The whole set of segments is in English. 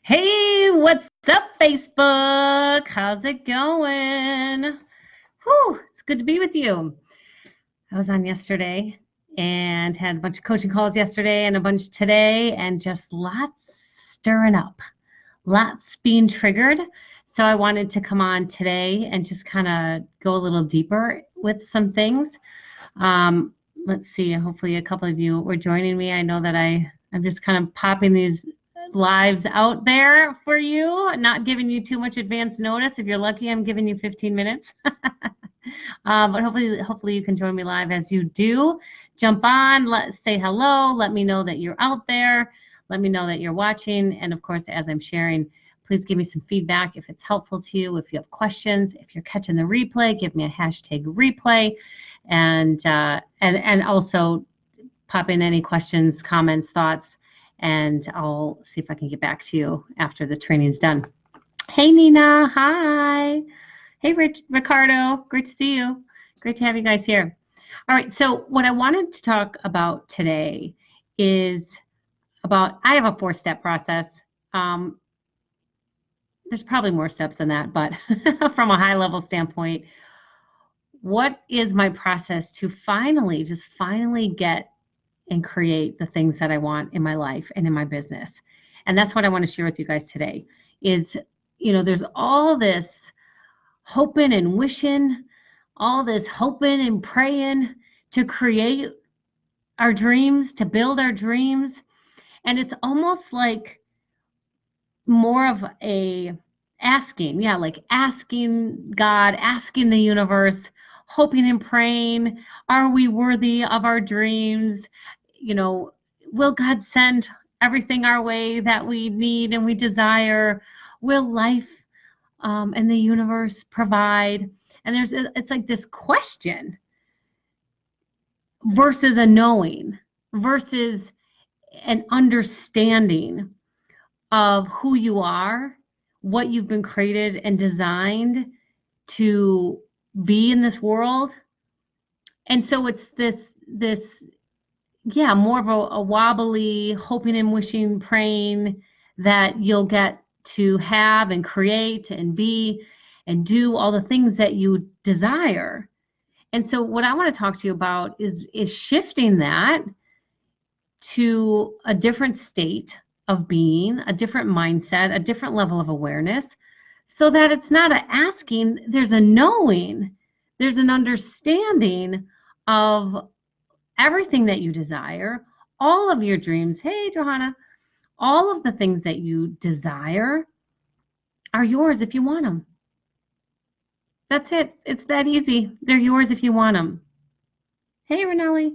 Hey, what's up, Facebook? How's it going? Whew, it's good to be with you. I was on yesterday and had a bunch of coaching calls yesterday and a bunch today, and just lots stirring up, lots being triggered. So I wanted to come on today and just kind of go a little deeper with some things. Let's see, hopefully a couple of you were joining me. I know that I'm just kind of popping these lives out there for you, not giving you too much advance notice. If you're lucky, I'm giving you 15 minutes. But hopefully you can join me live. As you do, jump on, say hello, let me know that you're out there, let me know that you're watching, and of course, as I'm sharing, please give me some feedback if it's helpful to you. If you have questions, if you're catching the replay, give me a hashtag replay, and also pop in any questions, comments, thoughts, and I'll see if I can get back to you after the training's done. Hey, Nina. Hi. Hey, Ricardo. Great to see you. Great to have you guys here. All right. So what I wanted to talk about today is I have a 4-step process. There's probably more steps than that, but from a high level standpoint, what is my process to finally get and create the things that I want in my life and in my business? And that's what I want to share with you guys today is, there's all this hoping and wishing, all this hoping and praying to create our dreams, to build our dreams. And it's almost like more of a asking God, asking the universe, hoping and praying, are we worthy of our dreams? Will God send everything our way that we need and we desire? Will life and the universe provide? And it's like this question versus a knowing, versus an understanding of who you are, what you've been created and designed to be in this world. And so it's this more of a wobbly hoping and wishing, praying that you'll get to have and create and be and do all the things that you desire. And so what I want to talk to you about is shifting that to a different state of being, a different mindset, a different level of awareness, so that it's not an asking, there's a knowing, there's an understanding of everything that you desire, all of your dreams. Hey, Johanna, all of the things that you desire are yours if you want them. That's it. It's that easy. They're yours if you want them. Hey, Finnnnally.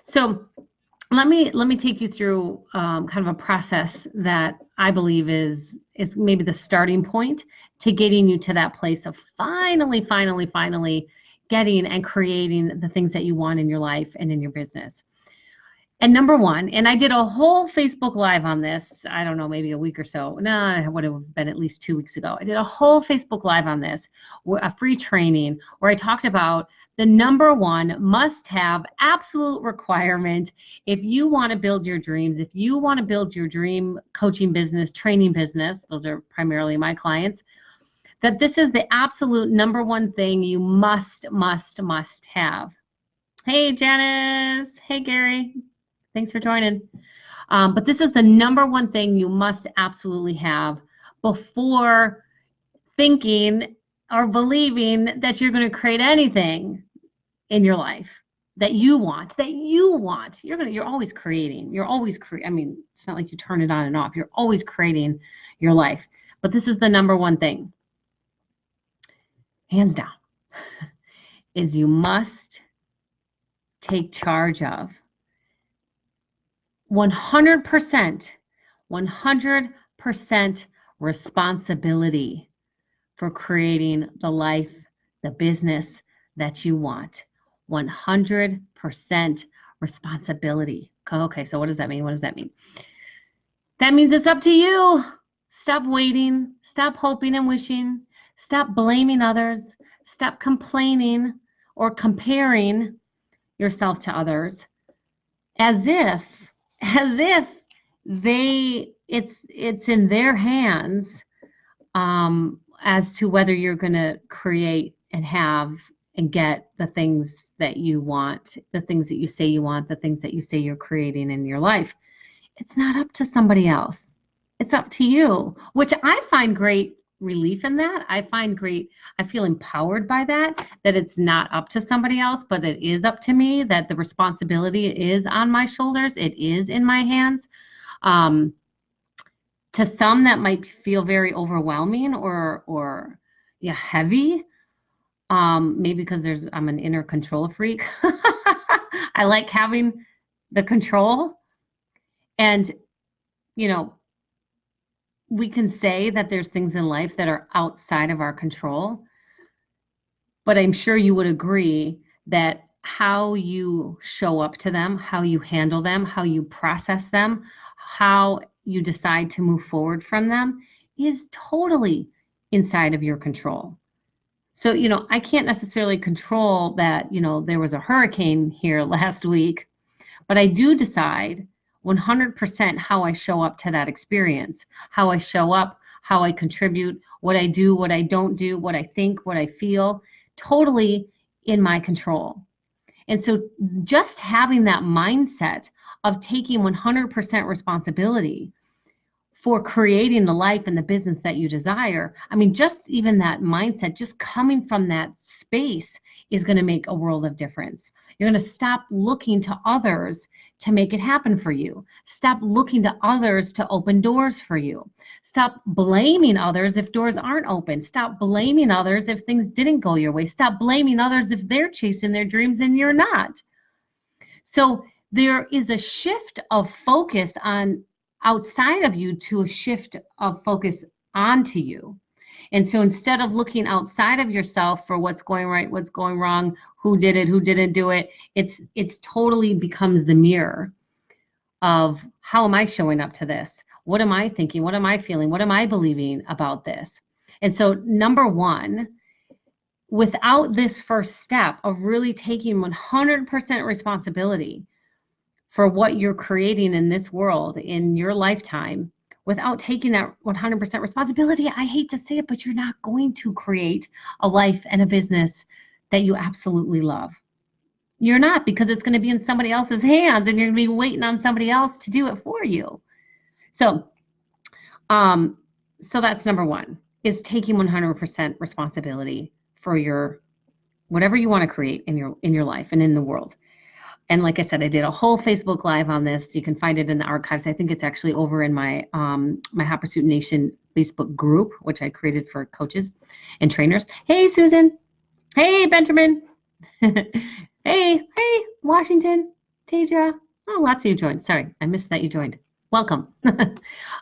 So let me take you through kind of a process that I believe is maybe the starting point to getting you to that place of finally getting and creating the things that you want in your life and in your business. And number one, and I did a whole Facebook Live on this, I don't know, maybe a week or so. No, it would have been at least 2 weeks ago. I did a whole Facebook Live on this, a free training where I talked about the number one must-have absolute requirement if you want to build your dreams, if you want to build your dream coaching business, training business, those are primarily my clients, that this is the absolute number one thing you must have. Hey, Janice. Hey, Gary. Thanks for joining. But this is the number one thing you must absolutely have before thinking or believing that you're going to create anything in your life that you want. You're always creating. I mean, it's not like you turn it on and off. You're always creating your life. But this is the number one thing, hands down, is you must take charge of 100% responsibility for creating the life, the business that you want. 100% responsibility. Okay, so what does that mean? That means it's up to you. Stop waiting. Stop hoping and wishing. Stop blaming others. Stop complaining or comparing yourself to others as if they it's in their hands, as to whether you're going to create and have and get the things that you want, the things that you say you want, the things that you say you're creating in your life. It's not up to somebody else. It's up to you, which I find great relief in that. I feel empowered by that, that it's not up to somebody else, but it is up to me, that the responsibility is on my shoulders. It is in my hands. To some, that might feel very overwhelming or yeah, heavy. Maybe because I'm an inner control freak. I like having the control. And, you know, we can say that there's things in life that are outside of our control, but I'm sure you would agree that how you show up to them, how you handle them, how you process them, how you decide to move forward from them is totally inside of your control. So, I can't necessarily control that, there was a hurricane here last week, but I do decide 100% how I show up to that experience, how I show up, how I contribute, what I do, what I don't do, what I think, what I feel, totally in my control. And so just having that mindset of taking 100% responsibility for creating the life and the business that you desire, I mean, just even that mindset, just coming from that space is going to make a world of difference. You're going to stop looking to others to make it happen for you. Stop looking to others to open doors for you. Stop blaming others if doors aren't open. Stop blaming others if things didn't go your way. Stop blaming others if they're chasing their dreams and you're not. So there is a shift of focus on outside of you to a shift of focus onto you. And so instead of looking outside of yourself for what's going right, what's going wrong, who did it, who didn't do it, it's totally becomes the mirror of how am I showing up to this? What am I thinking? What am I feeling? What am I believing about this? And so number one, without this first step of really taking 100% responsibility for what you're creating in this world, in your lifetime, without taking that 100% responsibility, I hate to say it, but you're not going to create a life and a business that you absolutely love. You're not, because it's going to be in somebody else's hands and you're going to be waiting on somebody else to do it for you. So that's number one, is taking 100% responsibility for your whatever you want to create in your life and in the world. And like I said, I did a whole Facebook Live on this. You can find it in the archives. I think it's actually over in my my Hot Pursuit Nation Facebook group, which I created for coaches and trainers. Hey, Susan. Hey, Benjamin. Hey, Washington. Tadra. Oh, lots of you joined. Sorry, I missed that you joined. Welcome. So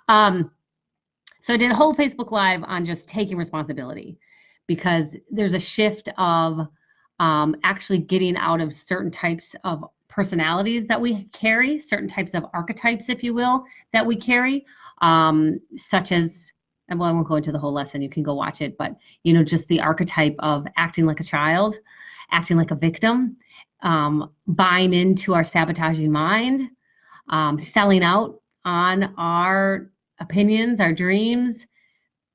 I did a whole Facebook Live on just taking responsibility, because there's a shift of actually getting out of certain types of personalities that we carry, certain types of archetypes, if you will, that we carry, such as, well, I won't go into the whole lesson, you can go watch it, but just the archetype of acting like a child, acting like a victim, buying into our sabotaging mind, selling out on our opinions, our dreams,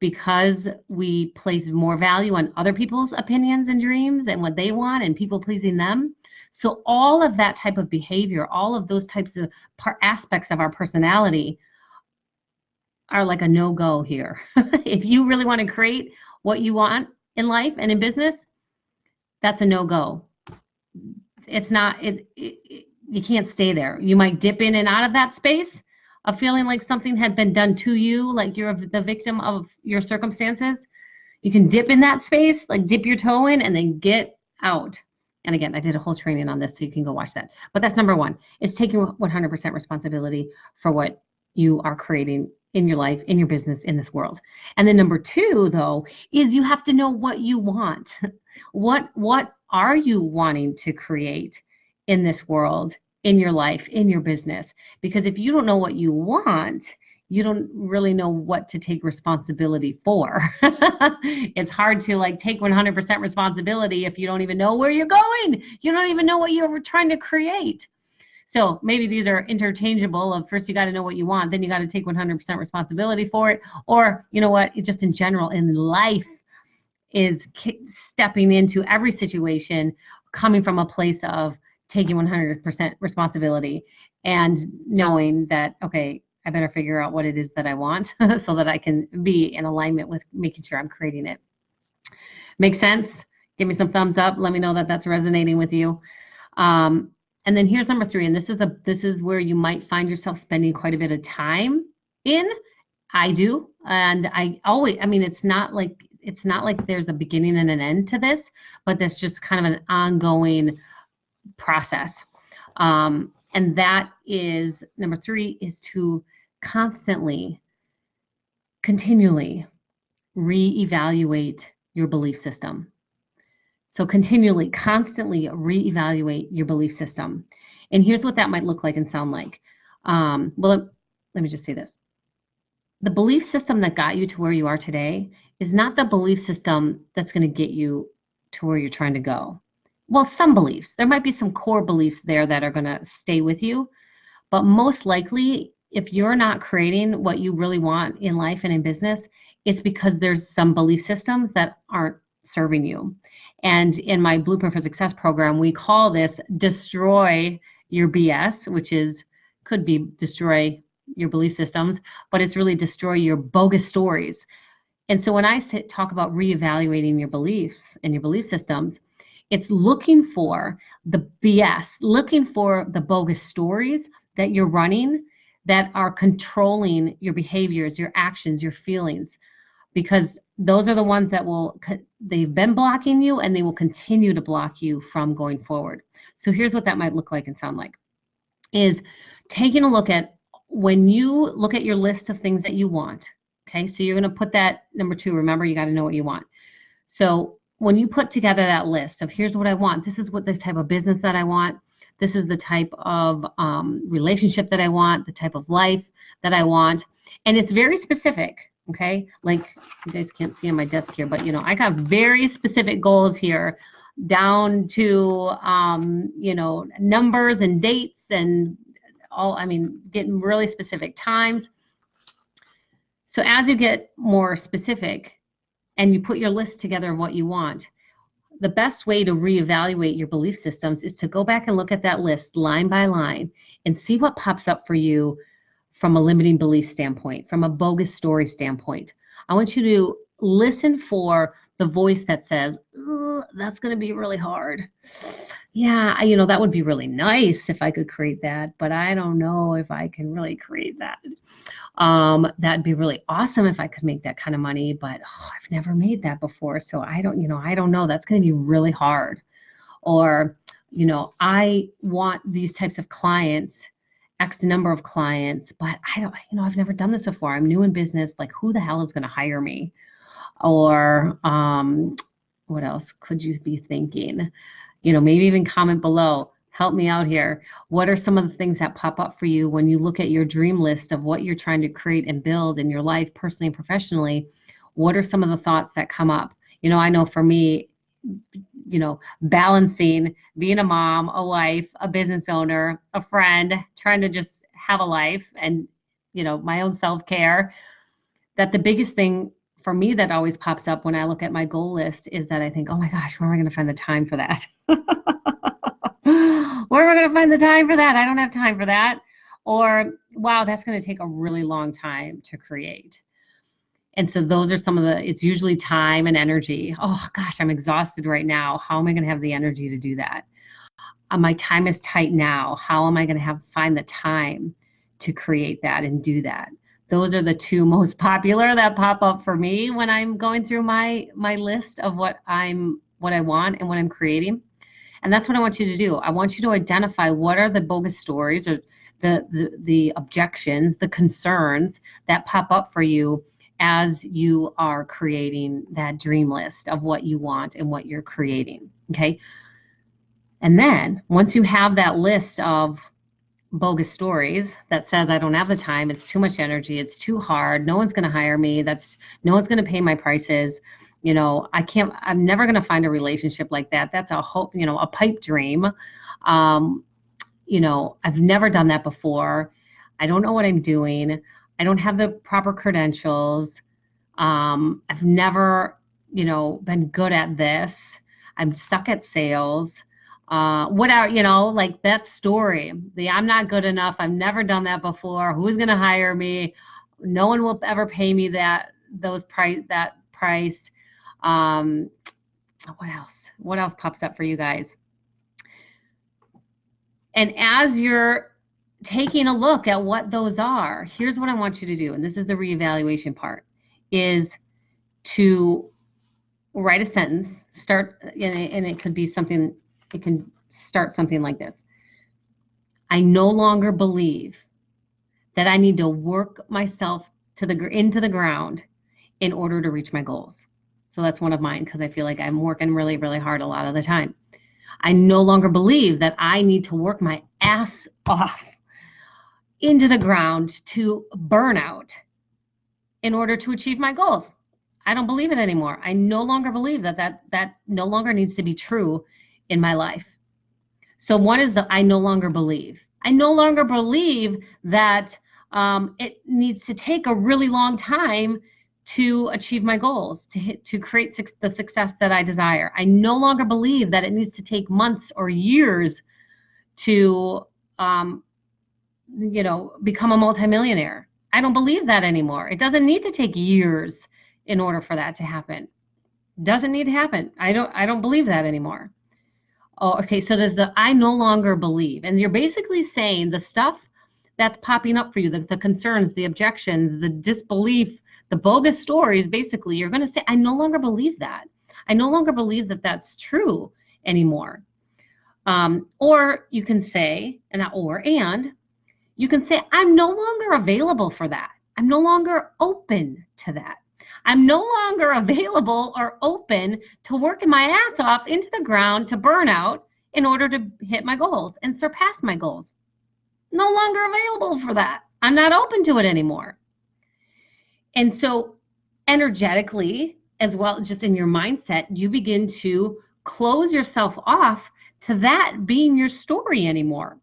because we place more value on other people's opinions and dreams and what they want and people pleasing them. So all of that type of behavior, all of those types of aspects of our personality are like a no-go here. If you really want to create what you want in life and in business, that's a no-go. It's not, you can't stay there. You might dip in and out of that space of feeling like something had been done to you, like you're the victim of your circumstances. You can dip in that space, like dip your toe in and then get out. And again, I did a whole training on this, so you can go watch that. But that's number one, is taking 100% responsibility for what you are creating in your life, in your business, in this world. And then number two, though, is you have to know what you want. What are you wanting to create in this world, in your life, in your business? Because if you don't know what you want, you don't really know what to take responsibility for. It's hard to take 100% responsibility if you don't even know where you're going. You don't even know what you're trying to create. So maybe these are interchangeable of first you got to know what you want, then you got to take 100% responsibility for it. Or, you know what, it just in general in life is stepping into every situation coming from a place of taking 100% responsibility and knowing that, okay, I better figure out what it is that I want so that I can be in alignment with making sure I'm creating it. Make sense? Give me some thumbs up. Let me know that that's resonating with you. And then here's number 3, and this is where you might find yourself spending quite a bit of time in. I do, and I mean, it's not like there's a beginning and an end to this, but that's just kind of an ongoing process. And that is number 3, is to continually reevaluate your belief system. So continually, constantly reevaluate your belief system. And here's what that might look like and sound like. Well, let me just say this. The belief system that got you to where you are today is not the belief system that's going to get you to where you're trying to go. Well, some beliefs. There might be some core beliefs there that are going to stay with you. But most likely, if you're not creating what you really want in life and in business, it's because there's some belief systems that aren't serving you. And in my Blueprint for Success program, we call this destroy your BS, which could be destroy your belief systems, but it's really destroy your bogus stories. And so when I talk about reevaluating your beliefs and your belief systems, it's looking for the BS, looking for the bogus stories that you're running that are controlling your behaviors, your actions, your feelings, because those are the ones that they've been blocking you and they will continue to block you from going forward. So here's what that might look like and sound like, is taking a look at when you look at your list of things that you want. Okay, so you're going to put that number 2, remember, you got to know what you want. So when you put together that list of here's what I want, this is what the type of business that I want, this is the type of relationship that I want, the type of life that I want, and it's very specific. Okay, like you guys can't see on my desk here, but I got very specific goals here, down to numbers and dates and all. I mean, getting really specific times. So as you get more specific and you put your list together of what you want, the best way to reevaluate your belief systems is to go back and look at that list line by line and see what pops up for you from a limiting belief standpoint, from a bogus story standpoint. I want you to listen for the voice that says, that's going to be really hard. Yeah, that would be really nice if I could create that, but I don't know if I can really create that. That'd be really awesome if I could make that kind of money, but I've never made that before. So I don't know. That's going to be really hard. Or, I want these types of clients, X number of clients, but I've never done this before. I'm new in business. Like, who the hell is going to hire me? Or what else could you be thinking? Maybe even comment below. Help me out here. What are some of the things that pop up for you when you look at your dream list of what you're trying to create and build in your life, personally and professionally? What are some of the thoughts that come up? I know for me, balancing being a mom, a wife, a business owner, a friend, trying to just have a life and, my own self-care, that the biggest thing for me that always pops up when I look at my goal list is that I think, oh my gosh, where am I going to find the time for that? Where am I going to find the time for that? I don't have time for that. Or, wow, that's going to take a really long time to create. And so those are some of it's usually time and energy. Oh gosh, I'm exhausted right now. How am I going to have the energy to do that? My time is tight now. How am I going to find the time to create that and do that? Those are the 2 most popular that pop up for me when I'm going through my list of what I want and what I'm creating. And that's what I want you to do. I want you to identify what are the bogus stories or the objections, the concerns that pop up for you as you are creating that dream list of what you want and what you're creating. Okay. And then once you have that list of bogus stories that says, I don't have the time, it's too much energy, it's too hard, no one's going to hire me, no one's going to pay my prices, I'm never going to find a relationship like that. That's a hope, a pipe dream. I've never done that before. I don't know what I'm doing. I don't have the proper credentials. I've never, been good at this. I'm stuck at sales. Whatever, like that story. I'm not good enough. I've never done that before. Who's going to hire me? No one will ever pay me that price. What else? What else pops up for you guys? And as you're taking a look at what those are, here's what I want you to do. And this is the reevaluation part, is to write a sentence, and it could be something, it can start something like this. I no longer believe that I need to work myself into the ground in order to reach my goals. So that's one of mine, because I feel like I'm working really, really hard a lot of the time. I no longer believe that I need to work my ass off into the ground to burnout in order to achieve my goals. I don't believe it anymore. I no longer believe that no longer needs to be true in my life. So one is I no longer believe. I no longer believe that it needs to take a really long time to achieve my goals, to create the success that I desire. I no longer believe that it needs to take months or years to, become a multimillionaire. I don't believe that anymore. It doesn't need to take years in order for that to happen. Doesn't need to happen. I don't believe that anymore. Oh, okay. So there's I no longer believe, and you're basically saying the stuff that's popping up for you, the concerns, the objections, the disbelief, the bogus stories. Basically, you're going to say, I no longer believe that. I no longer believe that that's true anymore. Or you can say, and you can say, I'm no longer available for that. I'm no longer open to that. I'm no longer available or open to working my ass off into the ground to burn out in order to hit my goals and surpass my goals. No longer available for that. I'm not open to it anymore. And so energetically, as well, just in your mindset, you begin to close yourself off to that being your story anymore.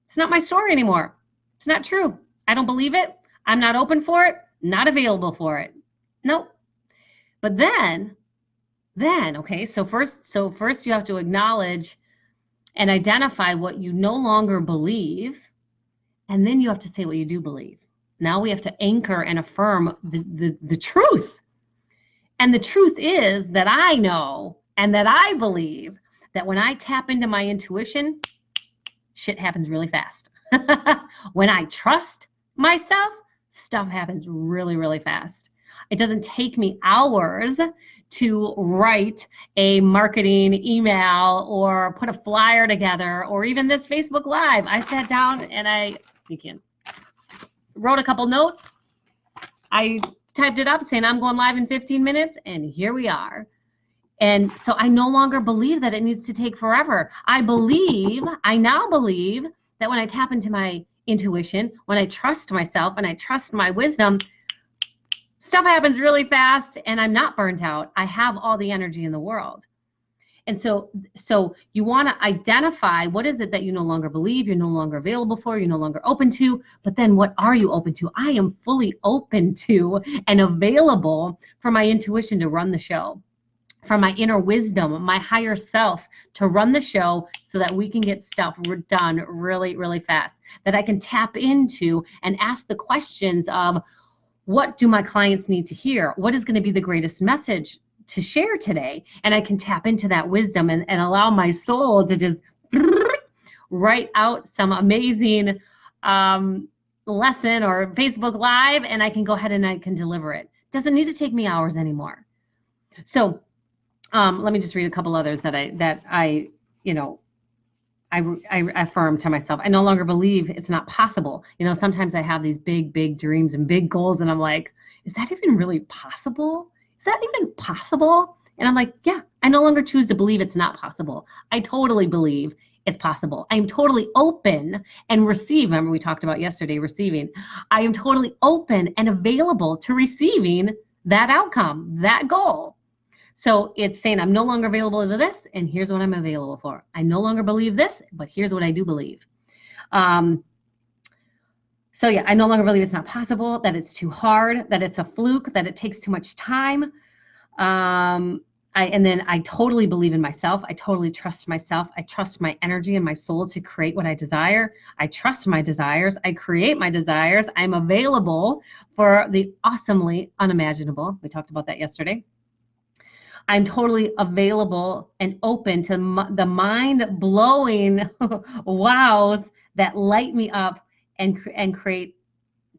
It's not my story anymore. It's not true. I don't believe it. I'm not open for it. Not available for it. Nope. But then, okay, so first you have to acknowledge and identify what you no longer believe, and then you have to say what you do believe. Now we have to anchor and affirm the truth. And the truth is that I know and that I believe that when I tap into my intuition, shit happens really fast. When I trust myself, stuff happens really, really fast. It doesn't take me hours to write a marketing email or put a flyer together or even this Facebook Live. I sat down and wrote a couple notes. I typed it up saying I'm going live in 15 minutes, and here we are. And so I no longer believe that it needs to take forever. I now believe that when I tap into my intuition, when I trust myself and I trust my wisdom, stuff happens really fast and I'm not burnt out. I have all the energy in the world. And so you want to identify what is it that you no longer believe, you're no longer available for, you're no longer open to, but then what are you open to? I am fully open to and available for my intuition to run the show, for my inner wisdom, my higher self to run the show so that we can get stuff done really, really fast, that I can tap into and ask the questions of, what do my clients need to hear? What is going to be the greatest message to share today? And I can tap into that wisdom and allow my soul to just write out some amazing lesson or Facebook Live, and I can go ahead and I can deliver it. Doesn't need to take me hours anymore. So let me just read a couple others that I affirm to myself. I no longer believe it's not possible. Sometimes I have these big, big dreams and big goals, and I'm like, is that even really possible? Is that even possible? And I'm like, yeah, I no longer choose to believe it's not possible. I totally believe it's possible. I am totally open and receive. Remember we talked about yesterday, receiving. I am totally open and available to receiving that outcome, that goal. So it's saying I'm no longer available to this, and here's what I'm available for. I no longer believe this, but here's what I do believe. So yeah, I no longer believe it's not possible, that it's too hard, that it's a fluke, that it takes too much time. And then I totally believe in myself. I totally trust myself. I trust my energy and my soul to create what I desire. I trust my desires. I create my desires. I'm available for the awesomely unimaginable. We talked about that yesterday. I'm totally available and open to the mind-blowing wows that light me up and create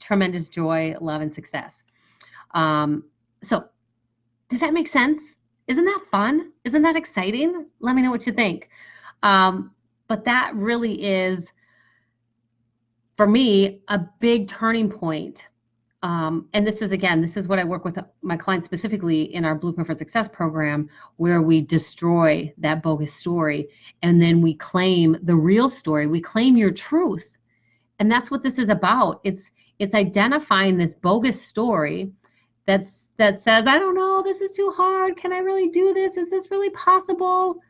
tremendous joy, love, and success. So does that make sense? Isn't that fun? Isn't that exciting? Let me know what you think. But that really is, for me, a big turning point. And this is what I work with my clients specifically in our Blueprint for Success program, where we destroy that bogus story and then we claim the real story. We claim your truth. And that's what this is about. It's identifying this bogus story that says, I don't know, this is too hard. Can I really do this? Is this really possible?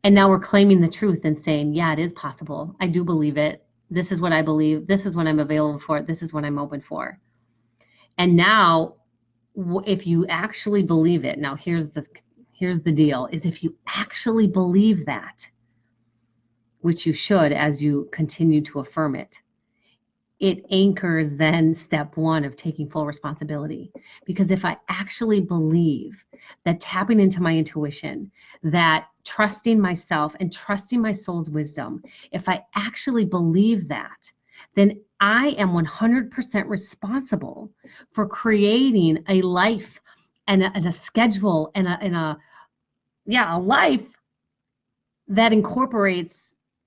And now we're claiming the truth and saying, yeah, it is possible. I do believe it. This is what I believe. This is what I'm available for. This is what I'm open for. And now, if you actually believe it, now here's the deal, is if you actually believe that, which you should as you continue to affirm it, it anchors then step one of taking full responsibility. Because if I actually believe that tapping into my intuition, that trusting myself and trusting my soul's wisdom, if I actually believe that, then I am 100% responsible for creating a life and a schedule and a life that incorporates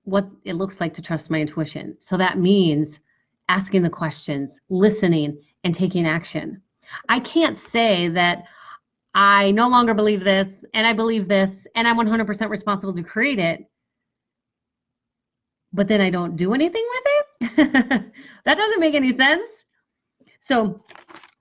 what it looks like to trust my intuition. So that means asking the questions, listening, and taking action. I can't say that I no longer believe this and I believe this and I'm 100% responsible to create it, but then I don't do anything with it. That doesn't make any sense. So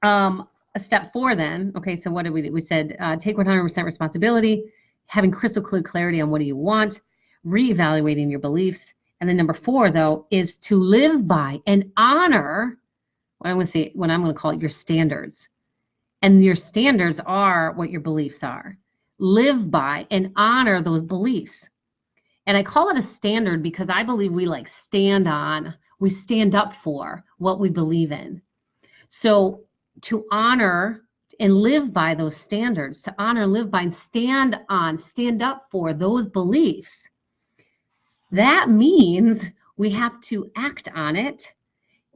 a step 4 then, okay, so what did we do? We said take 100% responsibility, having crystal clear clarity on what do you want, reevaluating your beliefs. And then number 4, though, is to live by and honor what I'm going to call it your standards. And your standards are what your beliefs are. Live by and honor those beliefs. And I call it a standard because I believe we stand up for what we believe in. So to honor and live by those standards, to honor, live by, and stand up for those beliefs, that means we have to act on it.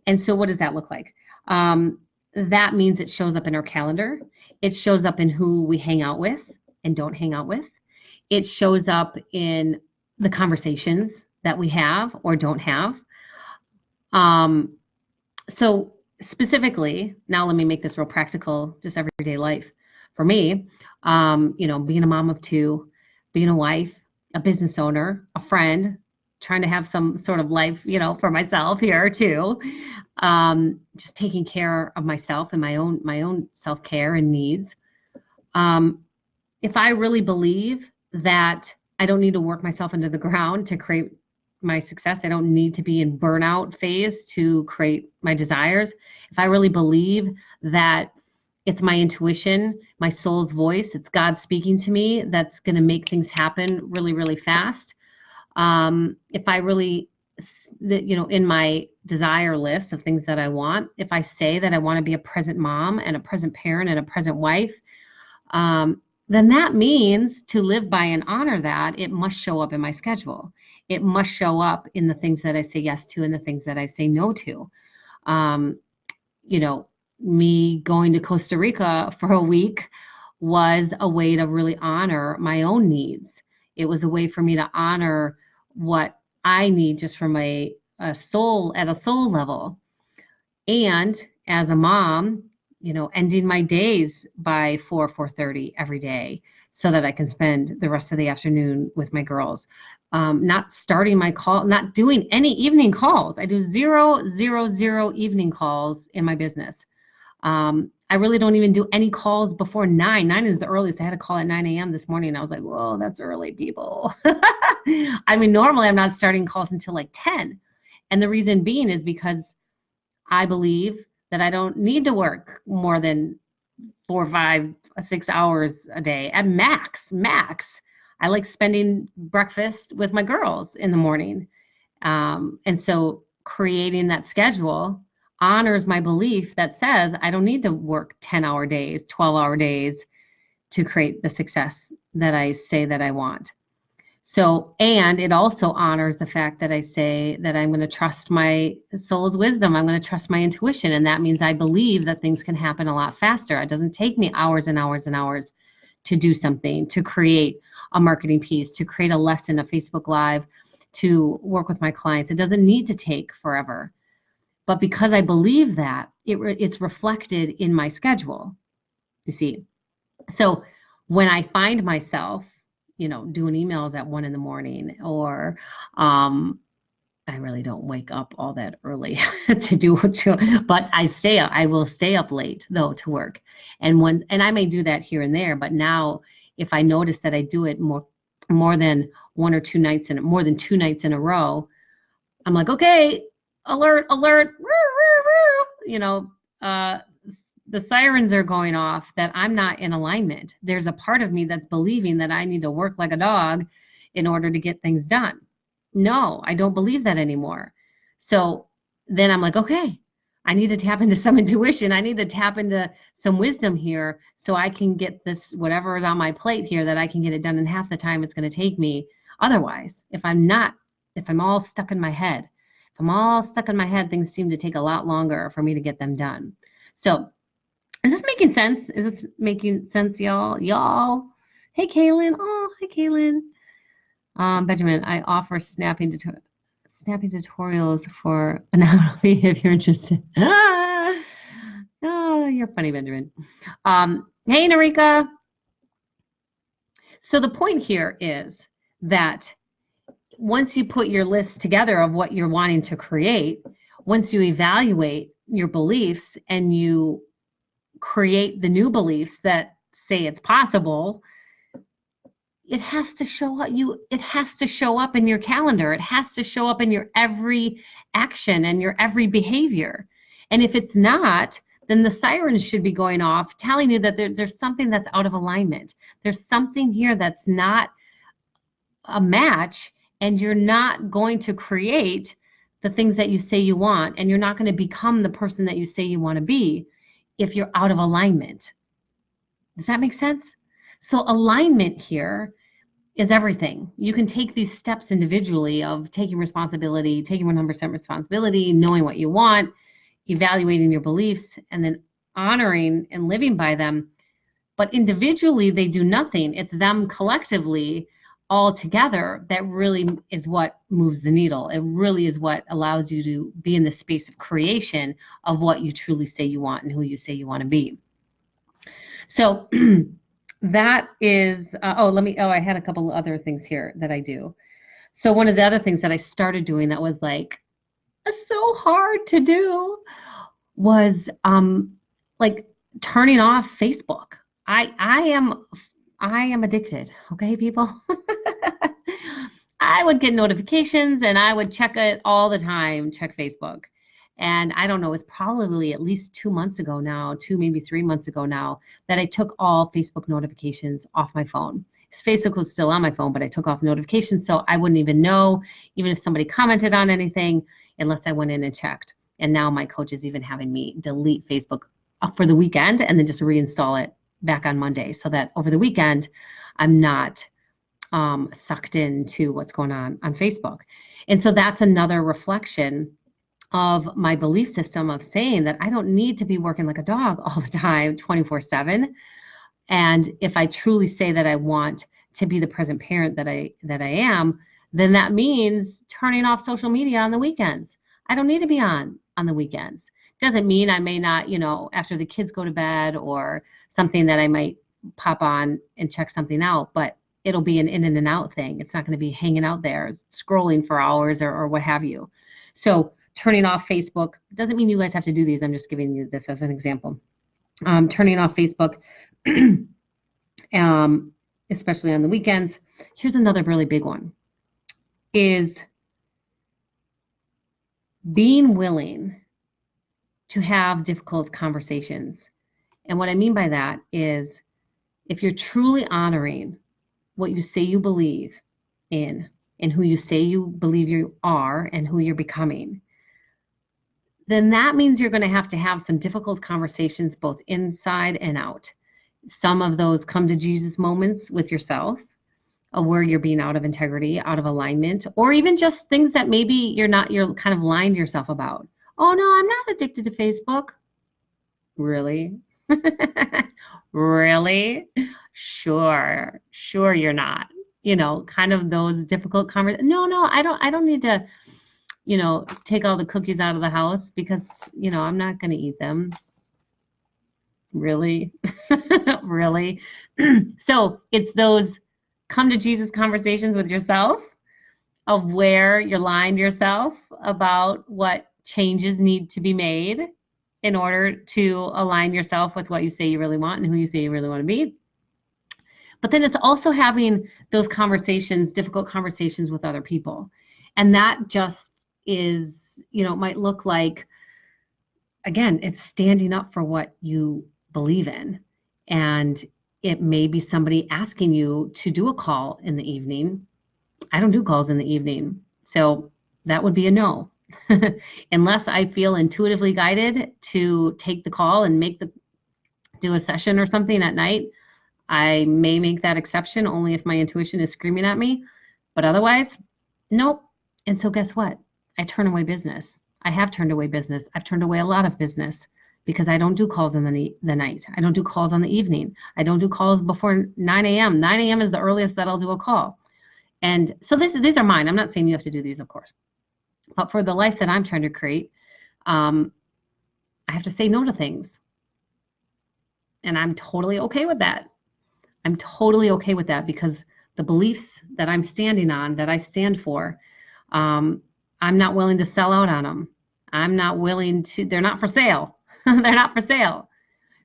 And so what does that look like? That means it shows up in our calendar. It shows up in who we hang out with and don't hang out with. It shows up in the conversations that we have or don't have. So specifically, now let me make this real practical, just everyday life. For me, being a mom of 2, being a wife, a business owner, a friend, trying to have some sort of life, for myself here too. Just taking care of myself and my own self-care and needs. If I really believe that I don't need to work myself into the ground to create my success, I don't need to be in burnout phase to create my desires. If I really believe that it's my intuition, my soul's voice, it's God speaking to me that's going to make things happen really, really fast. If I really, in my desire list of things that I want, if I say that I want to be a present mom and a present parent and a present wife, then that means to live by and honor that, it must show up in my schedule. It must show up in the things that I say yes to and the things that I say no to. Me going to Costa Rica for a week was a way to really honor my own needs. It was a way for me to honor what I need just from a soul level. And as a mom, ending my days by 4:30 every day so that I can spend the rest of the afternoon with my girls. Not starting my call, not doing any evening calls. I do 0 evening calls in my business. I really don't even do any calls before 9. 9 is the earliest. I had a call at 9 a.m. this morning. I was like, whoa, that's early, people. I mean, normally I'm not starting calls until 10. And the reason being is because I believe that I don't need to work more than 4, 5, 6 hours a day at max. I like spending breakfast with my girls in the morning. And so creating that schedule honors my belief that says I don't need to work 10-hour days, 12-hour days to create the success that I say that I want. So, and it also honors the fact that I say that I'm going to trust my soul's wisdom. I'm going to trust my intuition. And that means I believe that things can happen a lot faster. It doesn't take me hours and hours and hours to do something, to create a marketing piece, to create a lesson, a Facebook Live, to work with my clients. It doesn't need to take forever. But because I believe that, it's reflected in my schedule, you see. So when I find myself, doing emails at 1 a.m, or I really don't wake up all that early to do but I will stay up late though to work. And I may do that here and there, but now if I notice that I do it more than 1 or 2 nights more than 2 nights in a row, I'm like, okay, alert, the sirens are going off that I'm not in alignment. There's a part of me that's believing that I need to work like a dog in order to get things done. No, I don't believe that anymore. So then I'm like, okay, I need to tap into some intuition. I need to tap into some wisdom here so I can get this, whatever is on my plate here, that I can get it done in half the time it's going to take me. Otherwise, if I'm all stuck in my head, things seem to take a lot longer for me to get them done. So is this making sense? Is this making sense, y'all? Hey, Kaylin. Oh, hi, Kaylin. Benjamin, I offer snapping tutorials for anatomy if you're interested. Oh, you're funny, Benjamin. Hey, Narika. So the point here is that once you put your list together of what you're wanting to create, once you evaluate your beliefs and you create the new beliefs that say it's possible, it has to show up in your calendar. It has to show up in your every action and your every behavior. And if it's not, then the sirens should be going off telling you that there's something that's out of alignment. There's something here that's not a match, and you're not going to create the things that you say you want, and you're not going to become the person that you say you want to be if you're out of alignment. Does that make sense? So alignment here is everything. You can take these steps individually of taking responsibility, taking 100% responsibility, knowing what you want, evaluating your beliefs, and then honoring and living by them. But individually, they do nothing. It's them collectively all together that really is what moves the needle. It really is what allows you to be in the space of creation of what you truly say you want and who you say you want to be. So that is, I had a couple of other things here that I do. So one of the other things that I started doing that was like so hard to do was like turning off Facebook. I am addicted. Okay, people. I would get notifications and I would check it all the time, check Facebook. And I don't know, it's probably at least 2 months ago now, 2, maybe 3 months ago now, that I took all Facebook notifications off my phone. Facebook was still on my phone, but I took off notifications so I wouldn't even know, even if somebody commented on anything, unless I went in and checked. And now my coach is even having me delete Facebook for the weekend and then just reinstall it back on Monday, so that over the weekend I'm not sucked into what's going on Facebook. And so that's another reflection of my belief system of saying that I don't need to be working like a dog all the time, 24/7. And if I truly say that I want to be the present parent that I am, then that means turning off social media on the weekends. I don't need to be on the weekends. Doesn't mean I may not, after the kids go to bed or something, that I might pop on and check something out, but it'll be an in and out thing. It's not going to be hanging out there scrolling for hours or what have you. So turning off Facebook doesn't mean you guys have to do these. I'm just giving you this as an example. Turning off Facebook, especially on the weekends. Here's another really big one, is being willing to have difficult conversations. And what I mean by that is if you're truly honoring what you say you believe in and who you say you believe you are and who you're becoming, then that means you're going to have some difficult conversations both inside and out. Some of those come to Jesus moments with yourself of where you're being out of integrity, out of alignment, or even just things that maybe you're kind of lying to yourself about. Oh no, I'm not addicted to Facebook. Really? Really? Sure you're not. Kind of those difficult conversations. No, I don't need to, take all the cookies out of the house because, I'm not going to eat them. Really? Really? So it's those come to Jesus conversations with yourself of where you're lying to yourself about what changes need to be made in order to align yourself with what you say you really want and who you say you really want to be. But then it's also having those conversations, difficult conversations with other people. And that just is, it might look like, again, it's standing up for what you believe in. And it may be somebody asking you to do a call in the evening. I don't do calls in the evening. So that would be a no. Unless I feel intuitively guided to take the call and do a session or something at night, I may make that exception only if my intuition is screaming at me. But otherwise, nope. And so guess what? I turn away business. I have turned away business. I've turned away a lot of business because I don't do calls in the night. I don't do calls on the evening. I don't do calls before 9 a.m. 9 a.m. is the earliest that I'll do a call. And so these are mine. I'm not saying you have to do these, of course. But for the life that I'm trying to create, I have to say no to things. And I'm totally okay with that. I'm totally okay with that because the beliefs that I'm standing on, that I stand for, I'm not willing to sell out on them. I'm not willing to, they're not for sale. They're not for sale.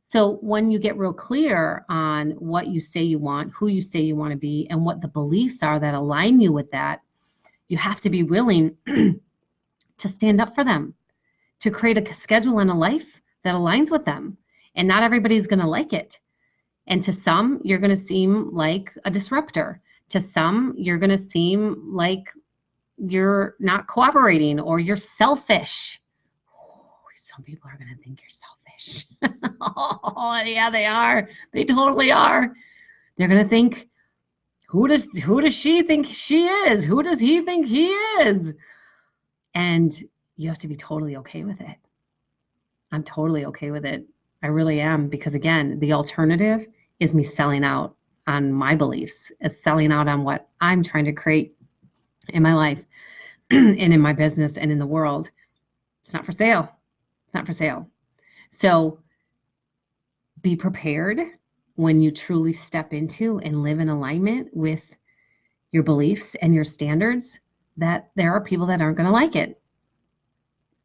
So when you get real clear on what you say you want, who you say you want to be, and what the beliefs are that align you with that, you have to be willing to stand up for them, to create a schedule and a life that aligns with them. And not everybody's going to like it. And to some, you're going to seem like a disruptor. To some, you're going to seem like you're not cooperating or you're selfish. Some people are going to think you're selfish. Oh, yeah, they are. They totally are. They're going to think, who does she think she is? Who does he think he is? And you have to be totally okay with it. I'm totally okay with it. I really am, because again, the alternative is me selling out on my beliefs, is selling out on what I'm trying to create in my life and in my business and in the world. It's not for sale. It's not for sale. So be prepared when you truly step into and live in alignment with your beliefs and your standards, that there are people that aren't going to like it.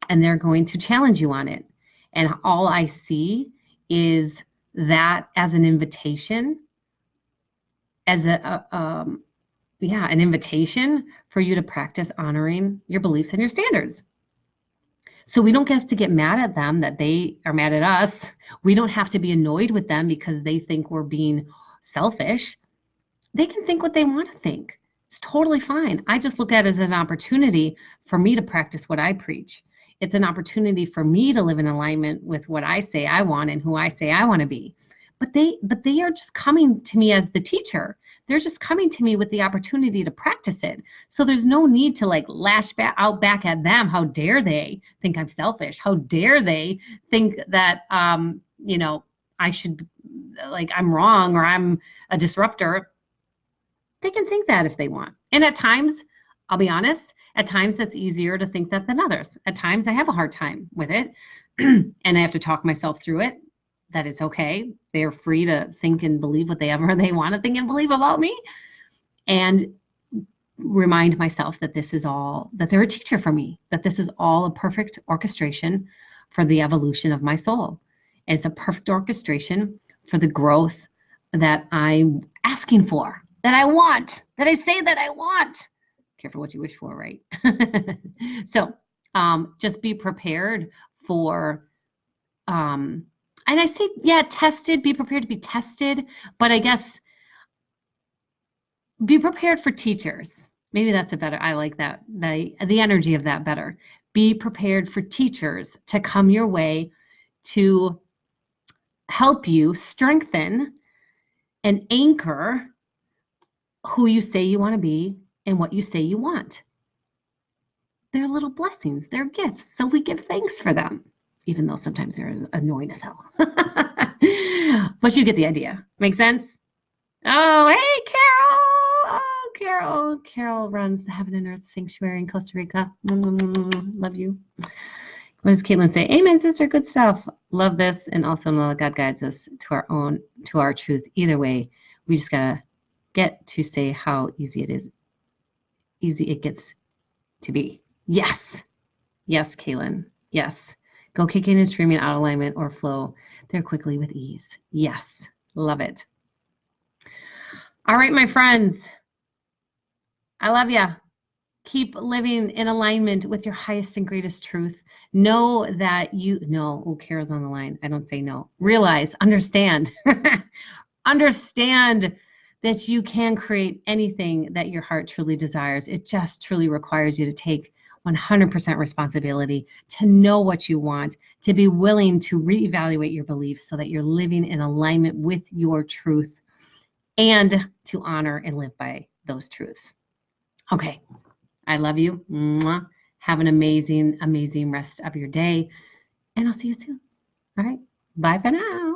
And they're going to challenge you on it. And all I see is that as an invitation, as an invitation for you to practice honoring your beliefs and your standards. So we don't have to get mad at them that they are mad at us. We don't have to be annoyed with them because they think we're being selfish. They can think what they want to think. It's totally fine. I just look at it as an opportunity for me to practice what I preach. It's an opportunity for me to live in alignment with what I say I want and who I say I want to be. But they are just coming to me as the teacher. They're just coming to me with the opportunity to practice it. So there's no need to like lash back at them. How dare they think I'm selfish? How dare they think that I should, like, I'm wrong or I'm a disruptor. They can think that if they want. And at times, I'll be honest, at times that's easier to think that than others. At times I have a hard time with it and I have to talk myself through it, that it's okay. They're free to think and believe whatever they want to think and believe about me, and remind myself that that they're a teacher for me, that this is all a perfect orchestration for the evolution of my soul. And it's a perfect orchestration for the growth that I'm asking for, that I want, that I say that I want. Careful what you wish for, right? So Just be prepared for, and I say, yeah, tested, be prepared to be tested, but I guess be prepared for teachers. Maybe that's a better, I like that, the energy of that better. Be prepared for teachers to come your way to help you strengthen and anchor who you say you want to be and what you say you want. They're little blessings, they're gifts, so we give thanks for them, even though sometimes they're annoying as hell. But you get the idea. Make sense? Oh, hey, Carol. Oh, Carol. Carol runs the Heaven and Earth Sanctuary in Costa Rica. Love you. What does Caitlin say? Amen, sister. Good stuff. Love this. And also know that God guides us to our truth. Either way, we just gotta get to say how easy it gets to be. Yes. Yes, Caitlin. Yes. Go kicking and screaming out of alignment or flow there quickly with ease. Yes. Love it. All right, my friends. I love you. Keep living in alignment with your highest and greatest truth. Know that you know, oh, Kara's on the line. I don't say no. Realize, understand. Understand that you can create anything that your heart truly desires. It just truly requires you to take 100% responsibility, to know what you want, to be willing to reevaluate your beliefs so that you're living in alignment with your truth, and to honor and live by those truths. Okay. I love you. Mwah. Have an amazing, amazing rest of your day. And I'll see you soon. All right. Bye for now.